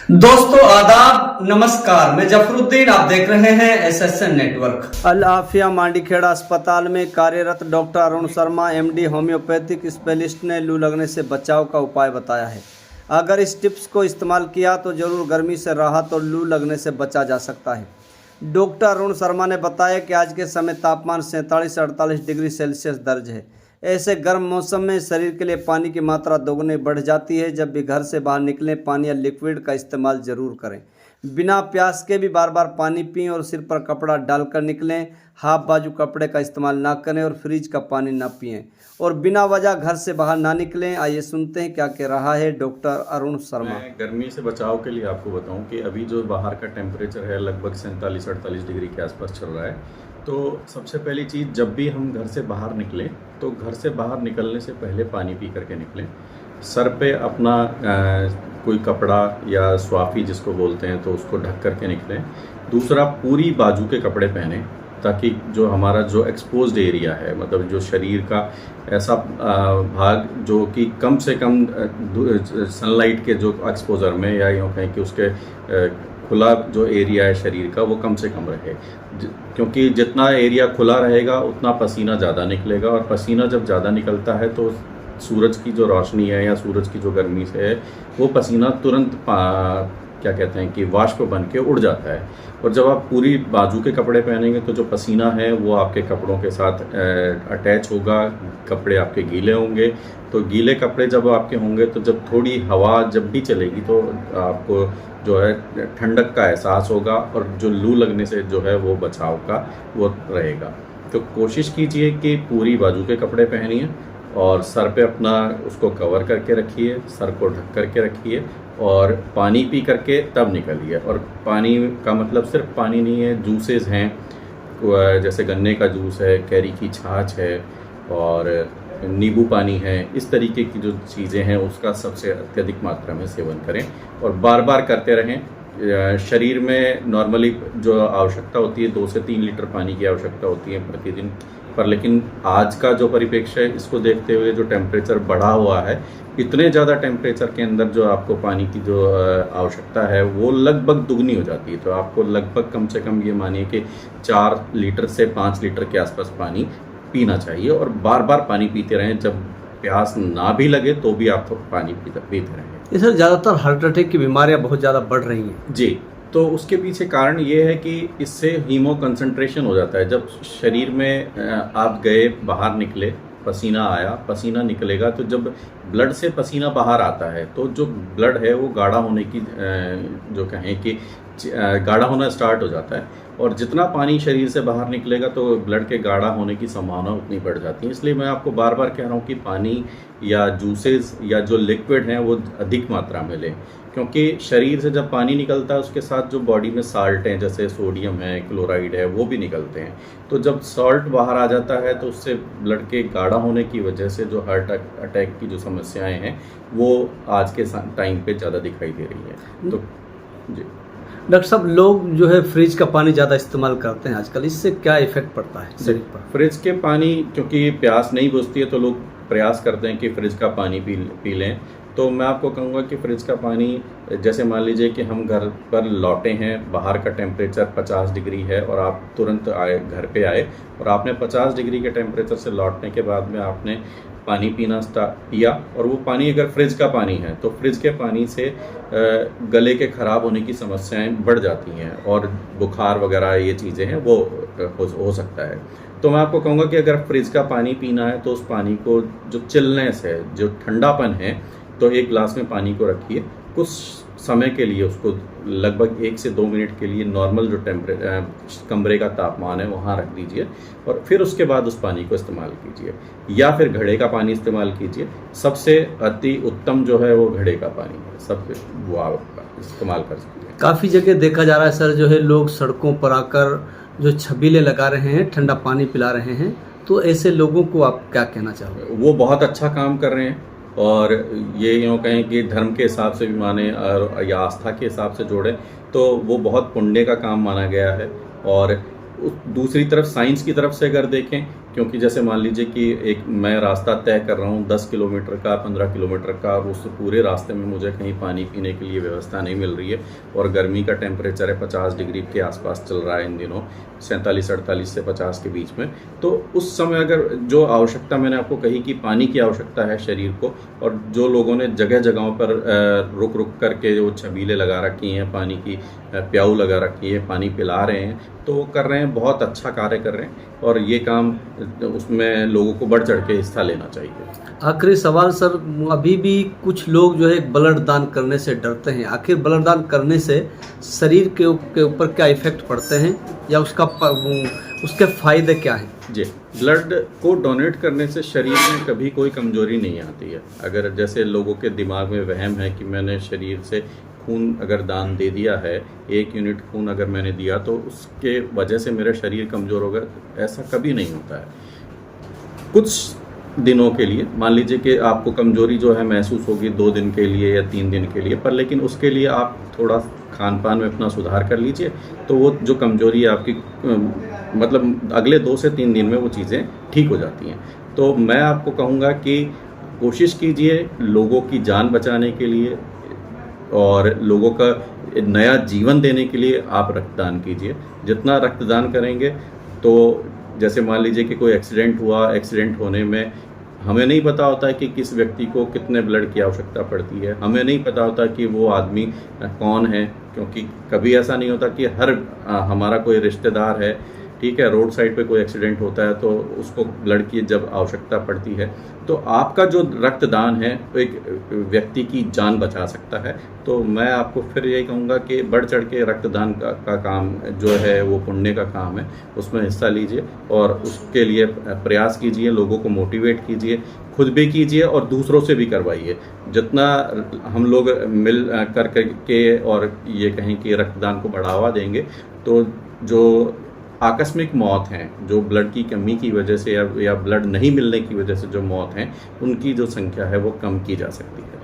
दोस्तों आदाब नमस्कार, मैं जफरुद्दीन, आप देख रहे हैं एसएसएन नेटवर्क। अल आफिया मांडीखेड़ा अस्पताल में कार्यरत doctor Arun Sharma MD homeopathic specialist ने लू लगने से बचाव का उपाय बताया है। अगर इस टिप्स को इस्तेमाल किया तो जरूर गर्मी से राहत और लू लगने से बचा जा सकता है। डॉक्टर अरुण शर्मा ने बताया कि आज के समय तापमान 47 से 48 डिग्री सेल्सियस दर्ज है। ऐसे गर्म मौसम में शरीर के लिए पानी की मात्रा दोगुनी बढ़ जाती है। जब भी घर से बाहर निकलें, पानी या लिक्विड का इस्तेमाल ज़रूर करें। बिना प्यास के भी बार बार पानी पिएं और सिर पर कपड़ा डालकर निकलें। हाफ बाजू कपड़े का इस्तेमाल ना करें और फ्रिज का पानी ना पिएं और बिना वजह घर से बाहर ना निकलें। आइए सुनते हैं क्या कह रहा है डॉक्टर अरुण शर्मा। मैं गर्मी से बचाव के लिए आपको बताऊं कि अभी जो बाहर का टेम्परेचर है लगभग 47-48 डिग्री के आसपास चल रहा है। तो सबसे पहली चीज़, जब भी हम घर से बाहर निकलें तो घर से बाहर निकलने से पहले पानी पी करके निकलें। सर पे अपना कोई कपड़ा या स्वाफी जिसको बोलते हैं तो उसको ढक करके निकलें। दूसरा, पूरी बाजू के कपड़े पहने ताकि जो हमारा जो एक्सपोज्ड एरिया है, मतलब जो शरीर का ऐसा भाग जो कि कम से कम सनलाइट के जो एक्सपोजर में या यूँ कहें कि उसके खुला जो एरिया है शरीर का वो कम से कम रहे, क्योंकि जितना एरिया खुला रहेगा उतना पसीना ज़्यादा निकलेगा और पसीना जब ज़्यादा निकलता है तो सूरज की जो रोशनी है या सूरज की जो गर्मी से है वो पसीना तुरंत क्या कहते हैं कि वाष्प बन के उड़ जाता है। और जब आप पूरी बाजू के कपड़े पहनेंगे तो जो पसीना है वो आपके कपड़ों के साथ अटैच होगा, कपड़े आपके गीले होंगे। तो गीले कपड़े जब आपके होंगे तो जब थोड़ी हवा जब भी चलेगी तो आपको जो है ठंडक का एहसास होगा और जो लू लगने से जो है वो बचाव का वो रहेगा। तो कोशिश कीजिए कि पूरी बाजू के कपड़े पहनिए और सर पे अपना उसको कवर करके रखिए, सर को ढक करके रखिए और पानी पी करके तब निकलिए। और पानी का मतलब सिर्फ पानी नहीं है, जूसेस हैं जैसे गन्ने का जूस है, कैरी की छाछ है और नींबू पानी है। इस तरीके की जो चीज़ें हैं उसका सबसे अत्यधिक मात्रा में सेवन करें और बार बार करते रहें। शरीर में नॉर्मली जो आवश्यकता होती है 2 से 3 लीटर पानी की आवश्यकता होती है प्रतिदिन पर, लेकिन आज का जो परिप्रेक्ष्य है इसको देखते हुए जो टेम्परेचर बढ़ा हुआ है, इतने ज़्यादा टेम्परेचर के अंदर जो आपको पानी की जो आवश्यकता है वो लगभग दुगनी हो जाती है। तो आपको लगभग कम से कम ये मानिए कि 4 लीटर से 5 लीटर के आसपास पानी पीना चाहिए और बार बार पानी पीते रहें। जब प्यास ना भी लगे तो भी आप पानी पीते रहें। ये सर ज़्यादातर हार्ट अटैक की बीमारियां बहुत ज़्यादा बढ़ रही हैं जी। तो उसके पीछे कारण ये है कि इससे हीमो कंसंट्रेशन हो जाता है। जब शरीर में आप गए, बाहर निकले, पसीना आया, पसीना निकलेगा तो जब ब्लड से पसीना बाहर आता है तो जो ब्लड है वो गाढ़ा होने की जो कहें कि गाढ़ा होना स्टार्ट हो जाता है और जितना पानी शरीर से बाहर निकलेगा तो ब्लड के गाढ़ा होने की संभावना उतनी बढ़ जाती है। इसलिए मैं आपको बार बार कह रहा हूँ कि पानी या जूसेस या जो लिक्विड हैं वो अधिक मात्रा में लें, क्योंकि शरीर से जब पानी निकलता है उसके साथ जो बॉडी में साल्ट हैं जैसे सोडियम है, क्लोराइड है, वो भी निकलते हैं। तो जब सॉल्ट बाहर आ जाता है तो उससे ब्लड के गाढ़ा होने की वजह से जो हार्ट अटैक की जो समस्याएं हैं वो आज के टाइम पे ज़्यादा दिखाई दे रही है। तो जी डॉक्टर साहब, लोग जो है फ्रिज का पानी ज़्यादा इस्तेमाल करते हैं आजकल, इससे क्या इफेक्ट पड़ता है शरीर पर? फ्रिज के पानी, क्योंकि प्यास नहीं बुझती है तो लोग प्रयास करते हैं कि फ्रिज का पानी पी लें। तो मैं आपको कहूँगा कि फ्रिज का पानी, जैसे मान लीजिए कि हम घर पर लौटे हैं, बाहर का टेम्परेचर 50 डिग्री है और आप तुरंत आए, घर पे आए और आपने 50 डिग्री के टेम्परेचर से लौटने के बाद में आपने पानी पिया और वो पानी अगर फ्रिज का पानी है तो फ्रिज के पानी से गले के ख़राब होने की समस्याएं बढ़ जाती हैं और बुखार वगैरह ये चीज़ें हैं वो हो सकता है। तो मैं आपको कहूँगा कि अगर फ्रिज का पानी पीना है तो उस पानी को जो चिलनेस है, जो ठंडापन है, तो 1 गिलास में पानी को रखिए, कुछ समय के लिए उसको लगभग 1 से 2 मिनट के लिए नॉर्मल जो कमरे का तापमान है वहाँ रख दीजिए और फिर उसके बाद उस पानी को इस्तेमाल कीजिए या फिर घड़े का पानी इस्तेमाल कीजिए। सबसे अति उत्तम जो है वो घड़े का पानी है, सब वो आप इस्तेमाल कर सकते हैं। काफ़ी जगह देखा जा रहा है सर, जो है लोग सड़कों पर आकर जो छबीले लगा रहे हैं, ठंडा पानी पिला रहे हैं, तो ऐसे लोगों को आप क्या कहना चाहोगे? वो बहुत अच्छा काम कर रहे हैं और ये यूँ कहें कि धर्म के हिसाब से भी माने और या आस्था के हिसाब से जोड़ें तो वो बहुत पुण्य का काम माना गया है। और दूसरी तरफ साइंस की तरफ से अगर देखें क्योंकि जैसे मान लीजिए कि एक मैं रास्ता तय कर रहा हूँ 10 किलोमीटर का, 15 किलोमीटर का, और उस पूरे रास्ते में मुझे कहीं पानी पीने के लिए व्यवस्था नहीं मिल रही है और गर्मी का टेम्परेचर है 50 डिग्री के आसपास चल रहा है इन दिनों, 47-48 से 50 के बीच में। तो उस समय अगर जो आवश्यकता मैंने आपको कही कि पानी की आवश्यकता है शरीर को, और जो लोगों ने जगह जगहों पर रुक रुक करके जो छबीलें लगा रखी हैं, पानी की प्याऊ लगा रखी है, पानी पिला रहे हैं, तो वो कर रहे हैं, बहुत अच्छा कार्य कर रहे हैं और ये काम उसमें लोगों को बढ़ चढ़ के हिस्सा लेना चाहिए। आखिरी सवाल सर, अभी भी कुछ लोग जो है ब्लड दान करने से डरते हैं। आखिर ब्लड दान करने से शरीर के ऊपर क्या इफेक्ट पड़ते हैं या उसके फायदे क्या हैं? जी, ब्लड को डोनेट करने से शरीर में कभी कोई कमजोरी नहीं आती है। अगर जैसे लोगों के दिमाग में वहम है कि मैंने शरीर से खून अगर दान दे दिया है, 1 यूनिट खून अगर मैंने दिया तो उसके वजह से मेरा शरीर कमज़ोर होगा, ऐसा कभी नहीं होता है। कुछ दिनों के लिए मान लीजिए कि आपको कमज़ोरी जो है महसूस होगी 2 दिन के लिए या 3 दिन के लिए, पर लेकिन उसके लिए आप थोड़ा खान पान में अपना सुधार कर लीजिए, तो वो जो कमज़ोरी है आपकी मतलब अगले 2 से 3 दिन में वो चीज़ें ठीक हो जाती हैं। तो मैं आपको कहूँगा कि कोशिश कीजिए लोगों की जान बचाने के लिए और लोगों का नया जीवन देने के लिए आप रक्तदान कीजिए। जितना रक्तदान करेंगे, तो जैसे मान लीजिए कि कोई एक्सीडेंट हुआ, एक्सीडेंट होने में हमें नहीं पता होता है कि किस व्यक्ति को कितने ब्लड की आवश्यकता पड़ती है, हमें नहीं पता होता कि वो आदमी कौन है, क्योंकि कभी ऐसा नहीं होता कि हर हमारा कोई रिश्तेदार है, ठीक है, रोड साइड पे कोई एक्सीडेंट होता है तो उसको ब्लड की जब आवश्यकता पड़ती है, तो आपका जो रक्तदान है वो एक व्यक्ति की जान बचा सकता है। तो मैं आपको फिर यही कहूँगा कि बढ़ चढ़ के रक्तदान का काम जो है वो पुण्य का काम है, उसमें हिस्सा लीजिए और उसके लिए प्रयास कीजिए, लोगों को मोटिवेट कीजिए, खुद भी कीजिए और दूसरों से भी करवाइए। जितना हम लोग मिल कर के और ये कहें कि रक्तदान को बढ़ावा देंगे, तो जो आकस्मिक मौत हैं, जो ब्लड की कमी की वजह से या ब्लड नहीं मिलने की वजह से जो मौत हैं, उनकी जो संख्या है वो कम की जा सकती है।